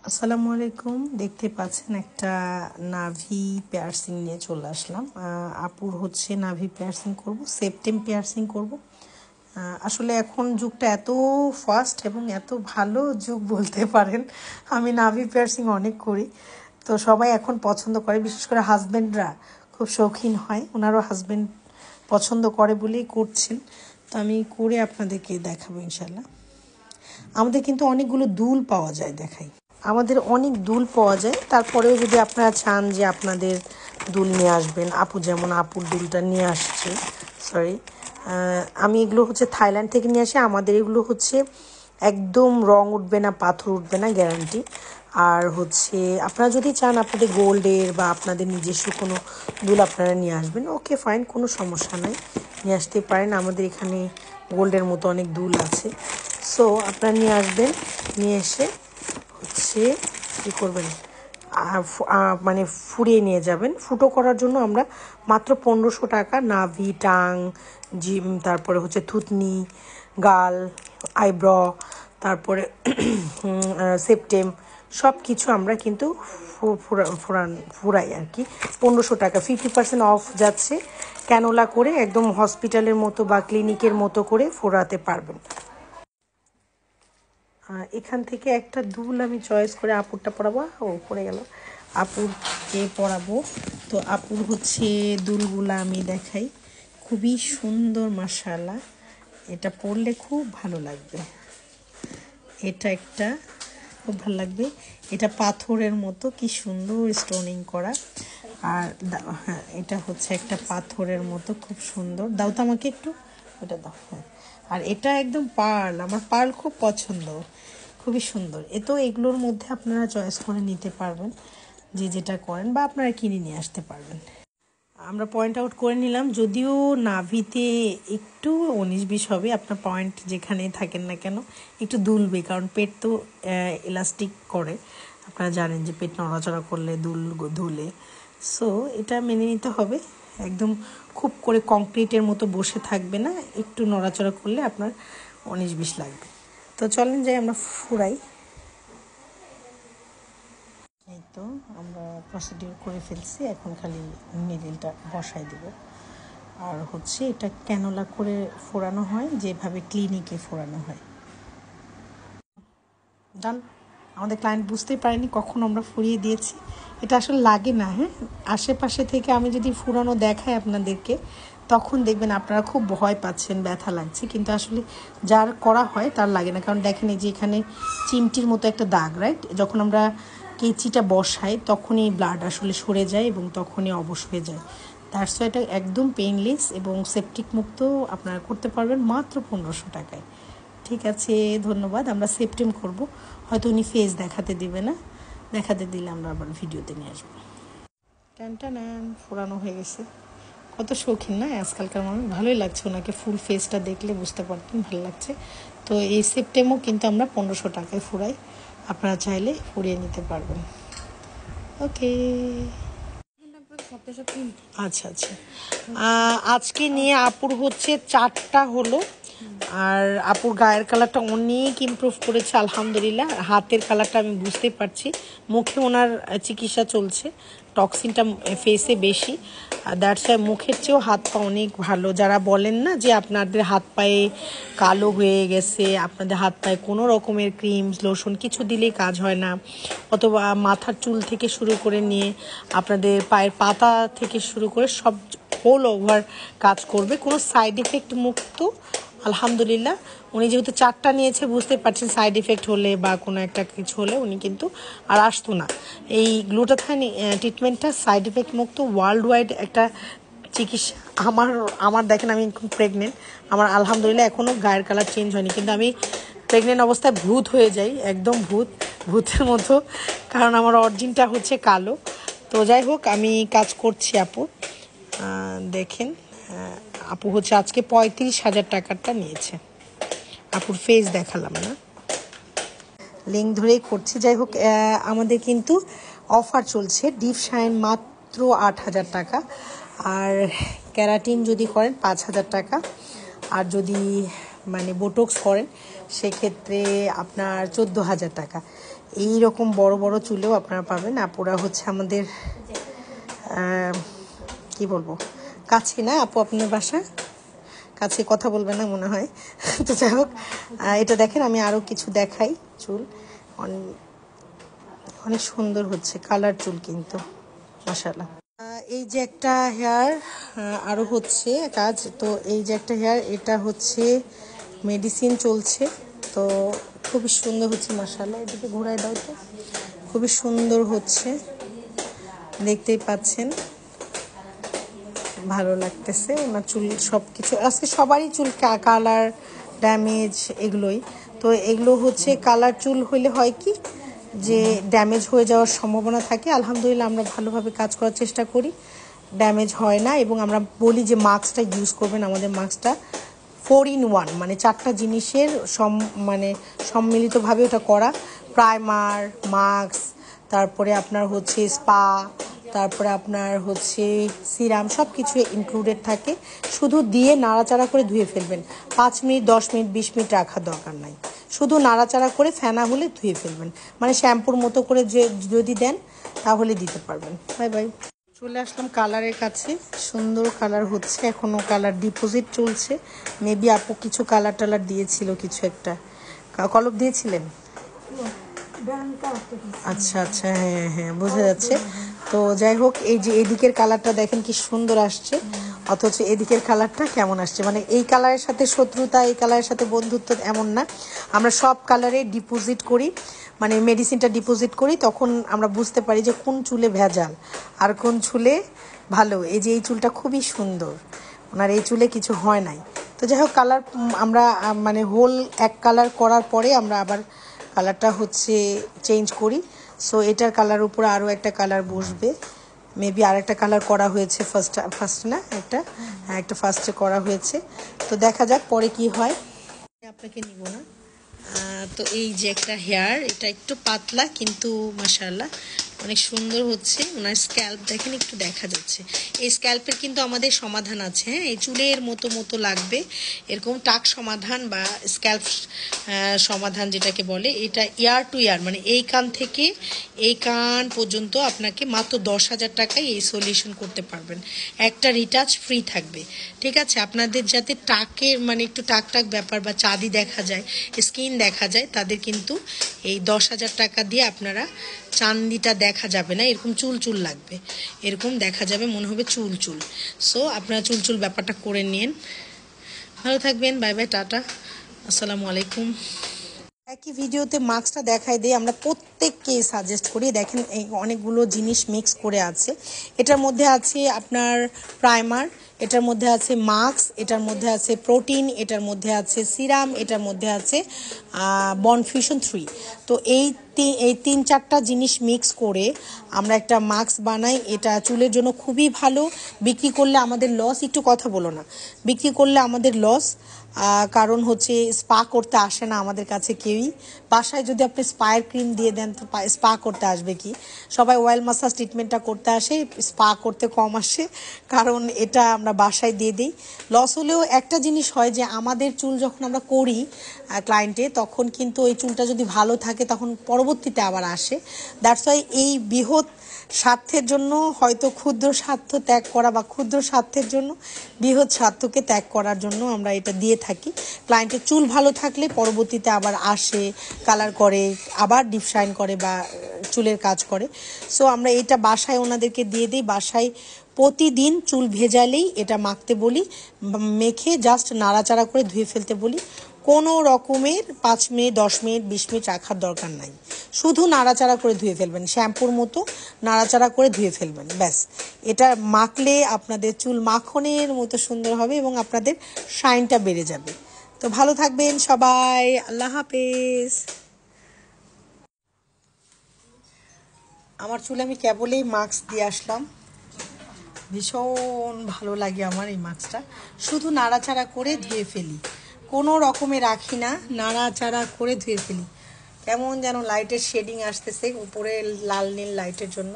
আসসালামু আলাইকুম। দেখতে পাচ্ছেন একটা নাভি পিয়ার্সিং নিয়ে চলে আসলাম। আপুর হচ্ছে নাভি পিয়ার্সিং করব, সেপ্টেম পিয়ার্সিং করব। আসলে এখন যুগটা এত ফাস্ট এবং এত ভালো যুগ বলতে পারেন। আমি নাভি পিয়ার্সিং অনেক করি, তো সবাই এখন পছন্দ করে, বিশেষ করে হাজব্যান্ডরা খুব শৌখিন হয়, ওনারও হাজব্যান্ড পছন্দ করে বলেই করছেন। তো আমি করে আপনাদেরকে দেখাবো ইনশাল্লাহ। আমাদের কিন্তু অনেকগুলো দুল পাওয়া যায়, দেখাই। আমাদের অনেক দুল পাওয়া যায়, তারপরেও যদি আপনারা চান যে আপনাদের দুল নিয়ে আসবেন, আপু যেমন আপুর দুলটা নিয়ে আসছে, সরি, আমি এগুলো হচ্ছে থাইল্যান্ড থেকে নিয়ে আসি। আমাদের এগুলো হচ্ছে একদম রং উঠবে না, পাথর উঠবে না, গ্যারান্টি। আর হচ্ছে আপনারা যদি চান আপনাদের গোল্ডের বা আপনাদের নিজস্ব কোনো দুল আপনারা নিয়ে আসবেন, ওকে ফাইন, কোনো সমস্যা নাই, নিয়ে আসতে পারেন। আমাদের এখানে গোল্ডের মতো অনেক দুল আছে। সো আপনারা নিয়ে আসবেন, নিয়ে এসে হচ্ছে কী করবেন, মানে ফুরিয়ে নিয়ে যাবেন। ফুটো করার জন্য আমরা মাত্র 1500 টাকা নাভি, টাং, জিম, তারপরে হচ্ছে থুতনি, গাল, আইব্র, তারপরে সেপ্টেম, সব কিছু আমরা কিন্তু ফুরাই আর কি। 1500 টাকা, 50% অফ যাচ্ছে। ক্যানোলা করে একদম হসপিটালের মতো বা ক্লিনিকের মতো করে ফোরাতে পারবেন। এখান থেকে একটা দুল আমি চয়েস করে আপুরটা পরাবো। পড়ে গেল, আপুরকে পরাবো। তো আপুর হচ্ছে দুলগুলা আমি দেখাই, খুবই সুন্দর, মাশাআল্লাহ। এটা পরলে খুব ভালো লাগবে, এটা একটা খুব ভালো লাগবে। এটা পাথরের মতো কি সুন্দর স্টোনিং করা। আর হ্যাঁ, এটা হচ্ছে একটা পাথরের মতো খুব সুন্দর। দাও তো আমাকে একটু, ওটা দাও। হ্যাঁ, আর এটা একদম পার্ল, আমার পার্ল খুব পছন্দ, খুবই সুন্দর। এগুলোর মধ্যে আপনারা চয়েস করে নিতে পারবেন, যে যেটা করেন, বা আপনারা কিনে নিয়ে আসতে পারবেন। আমরা পয়েন্ট আউট করে নিলাম, যদিও নাভিতে একটু 19-20 হবে, আপনার পয়েন্ট যেখানে থাকেন না কেন একটু দুলবে, কারণ পেট তো এলাস্টিক করে, আপনারা জানেন যে পেট নড়াচড়া করলে দুল ধুলে। সো এটা মেনে নিতে হবে, একদম খুব করে কংক্রিটের মতো বসে থাকবে না, একটু নড়াচড়া করলে আপনার 19-20 লাগবে। তো চলেন যাই আমরা ফুরাই। এই তো আমরা প্রসিডিউর করে ফেলছি, এখন খালি নিডলটা বসাই দেব। আর হচ্ছে এটা ক্যানোলা করে ফোড়ানো হয়, যেভাবে ক্লিনিকে ফোড়ানো হয়। ডান। আমাদের ক্লায়েন্ট বুঝতেই পারেনি কখন আমরা ফুরিয়ে দিয়েছি। এটা আসলে লাগে না, হ্যাঁ, আশেপাশে থেকে আমি যদি ফুরানো দেখাই আপনাদেরকে, তখন দেখবেন আপনারা খুব ভয় পাচ্ছেন, ব্যথা লাগছে, কিন্তু আসলে যার করা হয় তার লাগে না। কারণ দেখেন এই যে এখানে চিমটির মতো একটা দাগ, রাইট, যখন আমরা কেচিটা বসাই তখনই ব্লাড আসলে সরে যায় এবং তখনই অবশ হয়ে যায়। তার সো এটা একদম পেইনলেস এবং সেপটিক মুক্ত আপনারা করতে পারবেন মাত্র 1500 টাকায়। ঠিক আছে, ধন্যবাদ। আমরা সেপ্টেম করব, হয়তো উনি ফেস দেখাতে দিবে না, দেখাতে দিলে আমরা আবার ভিডিওতে নিয়ে আসবো। টান ফোড়ানো হয়ে গেছে। কত শৌখিন না আজকালকার মানুষ, ভালোই লাগছে, ওনাকে ফুল ফেসটা দেখলে বুঝতে পারতেন ভালো লাগছে। তো এই সেপ্টেমও কিন্তু আমরা 1500 টাকায় ফুরাই, আপনারা চাইলে ফুরিয়ে নিতে পারবেন। ওকে, আচ্ছা আচ্ছা। আজকে নিয়ে আপুর হচ্ছে 4টা হলো। আর আপুর গায়ের কালারটা অনেক ইমপ্রুভ করেছে আলহামদুলিল্লাহ। হাতের কালারটা আমি বুঝতে পারছি। মুখে ওনার চিকিৎসা চলছে, টক্সিনটা ফেসে বেশি, দ্যাটস ওয়াই মুখের চেয়েও হাত পা অনেক ভালো। যারা বলেন না যে আপনাদের হাত পায়ে কালো হয়ে গেছে, আপনাদের হাত পায়ে কোনো রকমের ক্রিম লোশন কিছু দিলেই কাজ হয় না, অথবা মাথার চুল থেকে শুরু করে নিয়ে আপনাদের পায়ের পাতা থেকে শুরু করে সব হোল ওভার কাজ করবে, কোনো সাইড এফেক্ট মুক্ত আলহামদুলিল্লাহ। উনি যেহেতু 4টা নিয়েছে, বুঝতে পারছেন সাইড এফেক্ট হলে বা কোনো একটা কিছু হলে উনি কিন্তু আর আসতো না। এই গ্লুটাথাইন ট্রিটমেন্টটা সাইড এফেক্ট মুক্ত, ওয়ার্ল্ড ওয়াইড একটা চিকিৎসা। আমার দেখেন, আমি খুব প্রেগনেন্ট, আমার আলহামদুলিল্লাহ এখনও গায়ের কালার চেঞ্জ হয়নি, কিন্তু আমি প্রেগনেন্ট অবস্থায় ভূত হয়ে যাই, একদম ভূতের মতো, কারণ আমার অরিজিনটা হচ্ছে কালো। তো যাই হোক, আমি কাজ করছি আপু, দেখেন। আপু হচ্ছে আজকে 35,000 টাকারটা নিয়েছে। আপুর ফেস দেখালাম না, লিঙ্ক ধরেই করছি। যাই হোক, আমাদের কিন্তু অফার চলছে, ডিপ শাইন মাত্র 8,000 টাকা, আর ক্যারাটিন যদি করেন 5,000 টাকা, আর যদি মানে বোটক্স করেন সেক্ষেত্রে আপনার 14,000 টাকা। এই রকম বড় বড় চুলেও আপনারা পাবেন। আপুরা হচ্ছে আমাদের কি বলবো, কাছে না আপু আপনার বাসা? কাছে কথা বলবে না মনে হয়। তো যাই হোক, এটা দেখেন, আমি আরও কিছু দেখাই। চুল অনেক সুন্দর হচ্ছে, কালার চুল কিন্তু মাশাআল্লাহ। এই যে একটা হেয়ার আরও হচ্ছে কাজ, তো এই যে একটা হেয়ার, এটা হচ্ছে মেডিসিন চলছে, তো খুবই সুন্দর হচ্ছে মাশাআল্লাহ। এদিকে ঘোরায় দাও তো, খুবই সুন্দর হচ্ছে, দেখতেই পাচ্ছেন, ভালো লাগতেছে। ওনার চুল সব কিছু, আজকে সবারই চুল কালার ড্যামেজ এগুলোই। তো এগুলো হচ্ছে কালার চুল হইলে হয় কি যে ড্যামেজ হয়ে যাওয়ার সম্ভাবনা থাকে। আলহামদুলিল্লাহ আমরা ভালোভাবে কাজ করার চেষ্টা করি, ড্যামেজ হয় না। এবং আমরা বলি যে মাস্কটা ইউজ করবেন, আমাদের মাস্কটা 4 in 1, মানে 4টা জিনিসের মানে সম্মিলিতভাবে ওটা করা। প্রাইমার, মাস্ক, তারপরে আপনার হচ্ছে স্পা, তারপরে আপনার হচ্ছে সিরাম, সব কিছু ইনক্লুডেড থাকে। শুধু দিয়ে নাড়াচাড়া করে ধুয়ে ফেলবেন। 5 মিনিট, 10 মিনিট, 20 মিনিট রাখার দরকার নাই, শুধু নাড়াচাড়া করে ফেনা হলে ধুয়ে ফেলবেন। মানে শ্যাম্পুর মতো করে যদি দেন তাহলে দিতে পারবেন। Bye bye. চলে আসলাম কালারের কাছে, সুন্দর কালার হচ্ছে, এখনও কালার ডিপোজিট চলছে। মেবি আপু কিছু কালার টালার দিয়েছিল, কিছু একটা কলপ দিয়েছিলেন। আচ্ছা আচ্ছা, হ্যাঁ হ্যাঁ বোঝা যাচ্ছে। তো যাই হোক, এই যে এদিকের কালারটা দেখেন কি সুন্দর আসছে, অথচ এদিকের কালারটা কেমন আসছে। মানে এই কালারের সাথে শত্রুতা, এই কালারের সাথে বন্ধুত্ব এমন না। আমরা সব কালারে ডিপোজিট করি, মানে মেডিসিনটা ডিপোজিট করি, তখন আমরা বুঝতে পারি যে কোন চুলে ভেজাল আর কোন চুলে ভালো। এই যে এই চুলটা খুবই সুন্দর, ওনার এই চুলে কিছু হয় নাই। তো যাই হোক, কালার আমরা মানে হোল এক কালার করার পরে আমরা আবার কালারটা হচ্ছে চেঞ্জ করি। সো এটার কালার উপরে আরও একটা কালার বসবে, মেবি আর একটা কালার করা হয়েছে ফার্স্ট না একটা, হ্যাঁ একটা ফার্স্টে করা হয়েছে। তো দেখা যাক পরে কি হয়, আপনাকে নিব না। তো এই যে একটা হেয়ার, এটা একটু পাতলা কিন্তু মাশাআল্লাহ অনেক সুন্দর হচ্ছে। ওনার স্ক্যাল্প দেখেন, একটু দেখা যাচ্ছে। এই স্ক্যাল্পের কিন্তু আমাদের সমাধান আছে, হ্যাঁ, এই চুলের মতো মতো লাগবে এরকম টাক সমাধান বা স্ক্যাল্প সমাধান যেটাকে বলে, এটা ইয়ার টু ইয়ার, মানে এই কান থেকে এই কান পর্যন্ত আপনাকে মাত্র 10,000 টাকায় এই সলিউশন করতে পারবেন। একটা রিটাচ ফ্রি থাকবে, ঠিক আছে। আপনাদের যাতে টাকের মানে একটু টাক টাক ব্যাপার বা চাঁদি দেখা যায়, স্কিন দেখা যায়, তাদের কিন্তু এই 10,000 টাকা দিয়ে আপনারা চান্দিটা দেখা যাবে না, এরকম চুল চুল লাগবে, এরকম দেখা যাবে, মনে হবে চুল চুল। সো আপনারা চুল চুল ব্যাপারটা করে নিন। ভালো থাকবেন, বাই বাই, টাটা, আসসালামু আলাইকুম। একই ভিডিওতে মাস্কটা দেখাই দিই, আমরা প্রত্যেককে সাজেস্ট করি। দেখেন এই অনেকগুলো জিনিস মিক্স করে আছে। এটার মধ্যে আছে আপনার প্রাইমার, এটার মধ্যে আছে মাস্ক, এটার মধ্যে আছে প্রোটিন, এটার মধ্যে আছে সিরাম, এটার মধ্যে আছে বনফিউশন 3। তো এই 3-4টা জিনিস মিক্স করে আমরা একটা মাস্ক বানাই। এটা চুলের জন্য খুবই ভালো। বিক্রি করলে আমাদের লস, একটু কথা বলো না, বিক্রি করলে আমাদের লস, কারণ হচ্ছে স্পা করতে আসে না আমাদের কাছে কেউই। বাসায় যদি আপনি স্পায়ের ক্রিম দিয়ে দেন তো স্পা করতে আসবে কি, সবাই অয়েল মাসাজ ট্রিটমেন্টটা করতে আসে, স্পা করতে কম আসে, কারণ এটা আমরা বাসায় দিয়ে দিই। লস হলেও একটা জিনিস হয় যে আমাদের চুল যখন আমরা করি ক্লায়েন্টে, তখন কিন্তু ওই চুলটা যদি ভালো থাকে তখন পরবর্তীতে আবার আসে। দ্যাটস ওয়াই এই বৃহৎ স্বার্থের জন্য হয়তো ক্ষুদ্র স্বার্থ ত্যাগ করা, বা ক্ষুদ্র স্বার্থের জন্য বৃহৎ স্বার্থকে ত্যাগ করার জন্য আমরা এটা দিয়ে থাকি। ক্লায়েন্টের চুল ভালো থাকলে পরবর্তীতে আবার আসে, কালার করে, আবার ডিপ শাইন করে বা চুলের কাজ করে। সো আমরা এটা বাসায় ওনাদেরকে দিয়ে দিই। বাসায় প্রতিদিন চুল ভেজালেই এটা মাখতে বলি, মেখে জাস্ট নাড়াচাড়া করে ধুয়ে ফেলতে বলি। কোনো রকমের 5 মিনিট, 10 মিনিট, 20 মিনিট রাখার দরকার নাই, শুধু নাড়াচাড়া করে ধুয়ে ফেলবেন, শ্যাম্পুর মতো নাড়াচাড়া করে ধুয়ে ফেলবেন, ব্যাস। এটা মাখলে আপনাদের চুল মাখনের মতো সুন্দর হবে এবং আপনাদের শাইনটা বেড়ে যাবে। তো ভালো থাকবেন সবাই, আল্লাহ হাফেজ। আমার চুলে আমি কেবলই মাস্ক দিয়ে আসলাম, ভীষণ ভালো লাগে আমার এই মাস্কটা। শুধু নাড়াচাড়া করে ধুয়ে ফেলি, কোনো রকমে রাখি না, নাড়াচাড়া করে ধুয়ে ফেলি। কেমন যেন লাইটের শেডিং আসতেছে উপরে লাল নীল লাইটের জন্য।